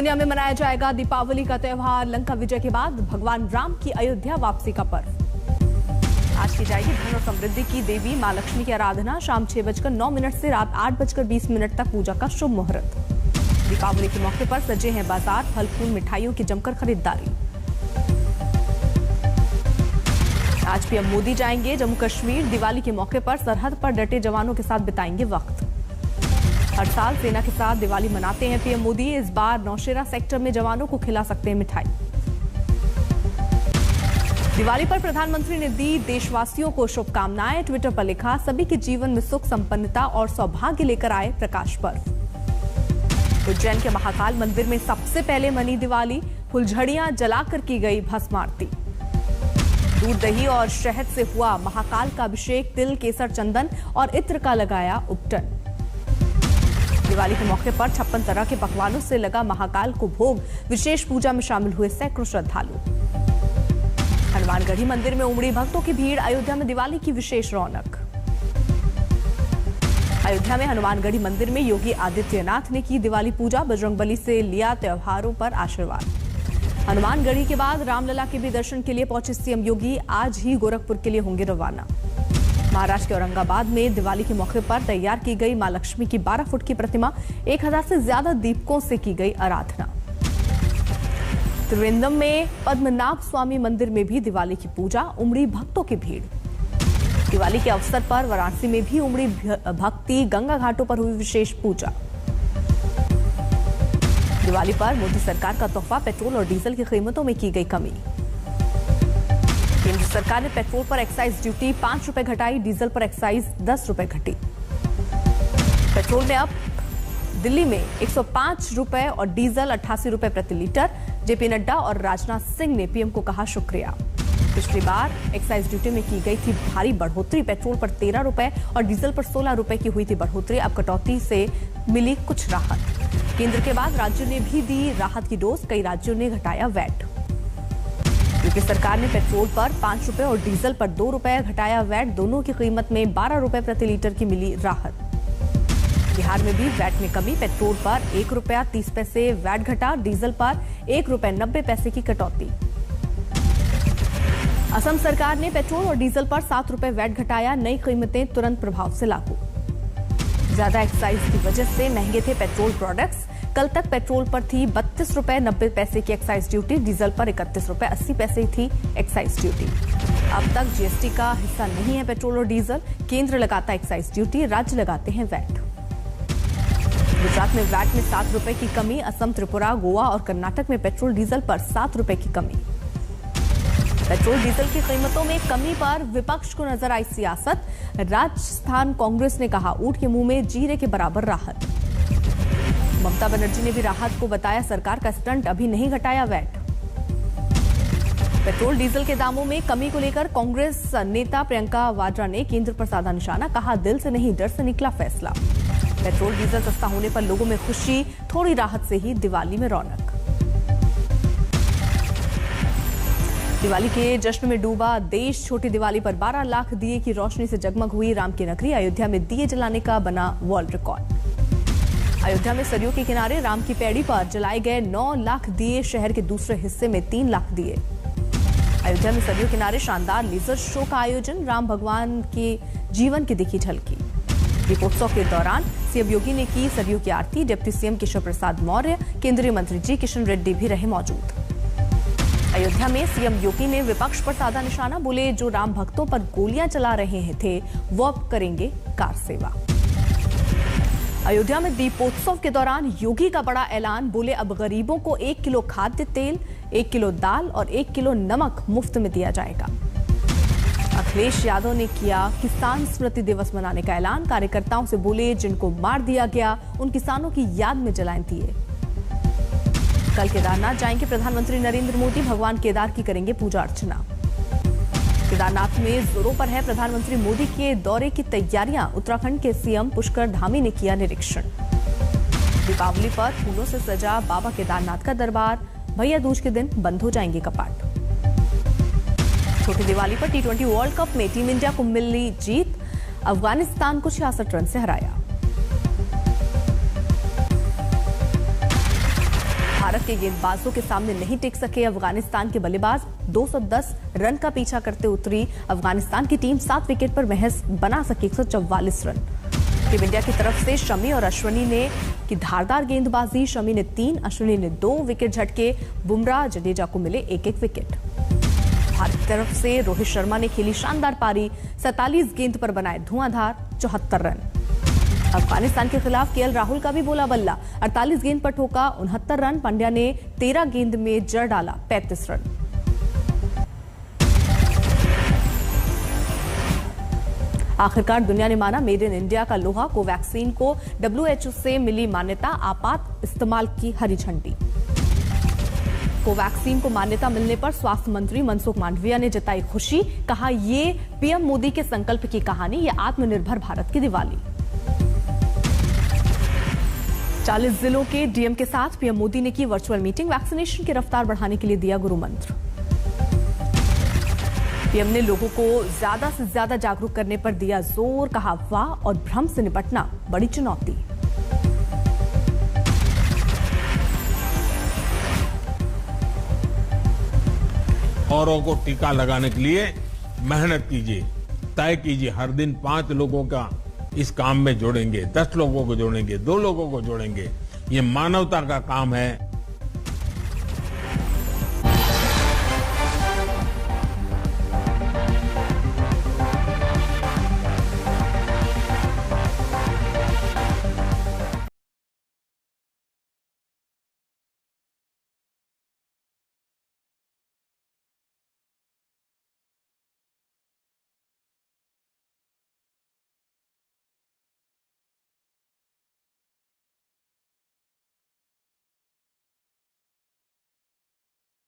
दुनिया में मनाया जाएगा दीपावली का त्योहार। लंका विजय के बाद भगवान राम की अयोध्या वापसी का पर्व। आज की जाएगी धन और समृद्धि की देवी मां लक्ष्मी की आराधना। शाम 6:09 से रात 8:20 तक पूजा का शुभ मुहूर्त। दीपावली के मौके पर सजे हैं बाजार, फल फूल मिठाइयों की जमकर खरीदारी। आज पीएम मोदी जाएंगे जम्मू कश्मीर। दिवाली के मौके पर सरहद पर डटे जवानों के साथ बिताएंगे वक्त। हर साल सेना के साथ दिवाली मनाते हैं पीएम मोदी। इस बार नौशेरा सेक्टर में जवानों को खिला सकते हैं मिठाई। दिवाली पर प्रधानमंत्री ने दी देशवासियों को शुभकामनाएं। ट्विटर पर लिखा, सभी के जीवन में सुख, संपन्नता और सौभाग्य लेकर आए प्रकाश पर्व। उज्जैन के महाकाल मंदिर में सबसे पहले मनी दिवाली। फुलझड़ियां जलाकर की गई भस्म आरती। दूध, दही और शहद से हुआ महाकाल का अभिषेक। तिल, केसर, चंदन और इत्र का लगाया उपटन। दिवाली के मौके पर 56 तरह के पकवानों से लगा महाकाल को भोग। विशेष पूजा में शामिल हुए सैकड़ों श्रद्धालु। हनुमानगढ़ी मंदिर में उमड़ी भक्तों की भीड़। अयोध्या में दिवाली की विशेष रौनक। अयोध्या में हनुमानगढ़ी मंदिर में योगी आदित्यनाथ ने की दिवाली पूजा। बजरंगबली से लिया त्योहारों पर आशीर्वाद। हनुमानगढ़ी के बाद रामलला के भी दर्शन के लिए पहुंचे सीएम योगी। आज ही गोरखपुर के लिए होंगे रवाना। महाराष्ट्र के औरंगाबाद में दिवाली के मौके पर तैयार की गई मां लक्ष्मी की 12 फुट की प्रतिमा। 1000 से ज्यादा दीपकों से की गई आराधना। त्रिवेंद्रम में पद्मनाभ स्वामी मंदिर में भी दिवाली की पूजा। उमड़ी भक्तों की भीड़। दिवाली के अवसर पर वाराणसी में भी उमड़ी भक्ति। गंगा घाटों पर हुई विशेष पूजा। दिवाली पर मोदी सरकार का तोहफा, पेट्रोल और डीजल की कीमतों में की गई कमी। केंद्र सरकार ने पेट्रोल पर एक्साइज ड्यूटी 5 रुपए घटाई। डीजल पर एक्साइज 10 रुपए घटी। पेट्रोल में अब दिल्ली में 105 रुपए और डीजल 88 रुपए प्रति लीटर। जेपी नड्डा और राजनाथ सिंह ने पीएम को कहा शुक्रिया। पिछली बार एक्साइज ड्यूटी में की गई थी भारी बढ़ोतरी। पेट्रोल पर 13 रुपए और डीजल पर 16 रुपए की हुई थी बढ़ोतरी। अब कटौती से मिली कुछ राहत। केंद्र के बाद राज्यों ने भी दी राहत की डोज। कई राज्यों ने घटाया वैट। यूपी सरकार ने पेट्रोल पर 5 रुपए और डीजल पर 2 रुपए घटाया वैट। दोनों की कीमत में 12 रुपए प्रति लीटर की मिली राहत। बिहार में भी वैट में कमी। पेट्रोल पर 1 रुपया 30 पैसे वैट घटा। डीजल पर 1 रुपए 90 पैसे की कटौती। असम सरकार ने पेट्रोल और डीजल पर 7 रुपए वैट घटाया। नई कीमतें तुरंत प्रभाव से लागू। ज्यादा एक्साइज की वजह से महंगे थे पेट्रोल प्रोडक्ट्स। कल तक पेट्रोल पर थी 32 रुपए 90 पैसे की एक्साइज ड्यूटी। डीजल पर 31 रुपए 80 पैसे थी एक्साइज ड्यूटी। अब तक जीएसटी का हिस्सा नहीं है पेट्रोल और डीजल। केंद्र लगाता एक्साइज ड्यूटी, राज्य लगाते हैं वैट। गुजरात में वैट में 7 रुपए की कमी। असम, त्रिपुरा, गोवा और कर्नाटक में पेट्रोल डीजल पर 7 रुपए की कमी। पेट्रोल डीजल की कीमतों में कमी पर विपक्ष को नजर आई सियासत। राजस्थान कांग्रेस ने कहा, ऊंट के मुंह में जीरे के बराबर राहत। ममता बनर्जी ने भी राहत को बताया सरकार का स्टंट, अभी नहीं घटाया वैट। पेट्रोल डीजल के दामों में कमी को लेकर कांग्रेस नेता प्रियंका वाड्रा ने केंद्र पर साधा निशाना। कहा, दिल से नहीं डर से निकला फैसला। पेट्रोल डीजल सस्ता होने पर लोगों में खुशी। थोड़ी राहत से ही दिवाली में रौनक। दिवाली के जश्न में डूबा देश। छोटी दिवाली पर 12 लाख दिए की रोशनी से जगमग हुई राम की नगरी। अयोध्या में दिए जलाने का बना वर्ल्ड रिकॉर्ड। अयोध्या में सरयू के किनारे राम की पैड़ी पर जलाए गए 9 लाख दिए। शहर के दूसरे हिस्से में 3 लाख दिए। अयोध्या में सरयू किनारे शानदार लेजर शो का आयोजन। राम भगवान के जीवन की दिखी झलकी। दीपोत्सव के दौरान सीएम योगी ने की सरयू की आरती। डिप्टी सीएम केशव प्रसाद मौर्य, केंद्रीय मंत्री जी किशन रेड्डी भी रहे मौजूद। अयोध्या में सीएम योगी ने विपक्ष पर साधा निशाना। बोले, जो राम भक्तों पर गोलियां चला रहे थे वो अब करेंगे कार सेवा। अयोध्या में दीपोत्सव के दौरान योगी का बड़ा ऐलान। बोले, अब गरीबों को 1 किलो खाद्य तेल, 1 किलो दाल और 1 किलो नमक मुफ्त में दिया जाएगा। अखिलेश यादव ने किया किसान स्मृति दिवस मनाने का ऐलान। कार्यकर्ताओं से बोले, जिनको मार दिया गया उन किसानों की याद में जलाएं दिए। कल केदारनाथ जाएंगे प्रधानमंत्री नरेंद्र मोदी। भगवान केदार की करेंगे पूजा अर्चना। केदारनाथ में जोरों पर है प्रधानमंत्री मोदी के दौरे की तैयारियां। उत्तराखंड के सीएम पुष्कर धामी ने किया निरीक्षण। दीपावली पर फूलों से सजा बाबा केदारनाथ का दरबार। भैया दूज के दिन बंद हो जाएंगे कपाट। छोटी दिवाली पर T20 वर्ल्ड कप में टीम इंडिया को मिली जीत। अफगानिस्तान को 66 रन से हराया। भारत के गेंदबाजों के सामने नहीं टिक सके अफगानिस्तान के बल्लेबाज। 210 रन का पीछा करते उतरी अफगानिस्तान की टीम 7 विकेट पर महज बना सकी 144 रन। टीम इंडिया की तरफ से शमी और अश्विनी ने की धारदार गेंदबाजी। शमी ने 3, अश्विनी ने 2 विकेट झटके। बुमराह, जडेजा को मिले 1-1 विकेट। भारत की तरफ से रोहित शर्मा ने खेली शानदार पारी। 47 गेंद पर बनाए धुआंधार 74 रन। अफगानिस्तान के खिलाफ केएल राहुल का भी बोला बल्ला। 48 गेंद पर ठोका 69 रन। पंड्या ने 13 गेंद में जड़ डाला 35 रन। आखिरकार दुनिया ने माना मेड इन इंडिया का लोहा। कोवैक्सीन को WHO से मिली मान्यता। आपात इस्तेमाल की हरी झंडी। कोवैक्सीन को मान्यता मिलने पर स्वास्थ्य मंत्री मनसुख मांडविया ने जताई खुशी। कहा, ये पीएम मोदी के संकल्प की कहानी, ये आत्मनिर्भर भारत की दिवाली। 40 जिलों के डीएम के साथ पीएम मोदी ने की वर्चुअल मीटिंग। वैक्सीनेशन की रफ्तार बढ़ाने के लिए दिया गुरु मंत्र। पीएम ने लोगों को ज्यादा से ज्यादा जागरूक करने पर दिया जोर। कहा, अफवाह और भ्रम से निपटना बड़ी चुनौती। औरों को टीका लगाने के लिए मेहनत कीजिए, तय कीजिए। हर दिन 5 लोगों का इस काम में जोड़ेंगे, 10 लोगों को जोड़ेंगे, 2 लोगों को जोड़ेंगे। ये मानवता का काम है।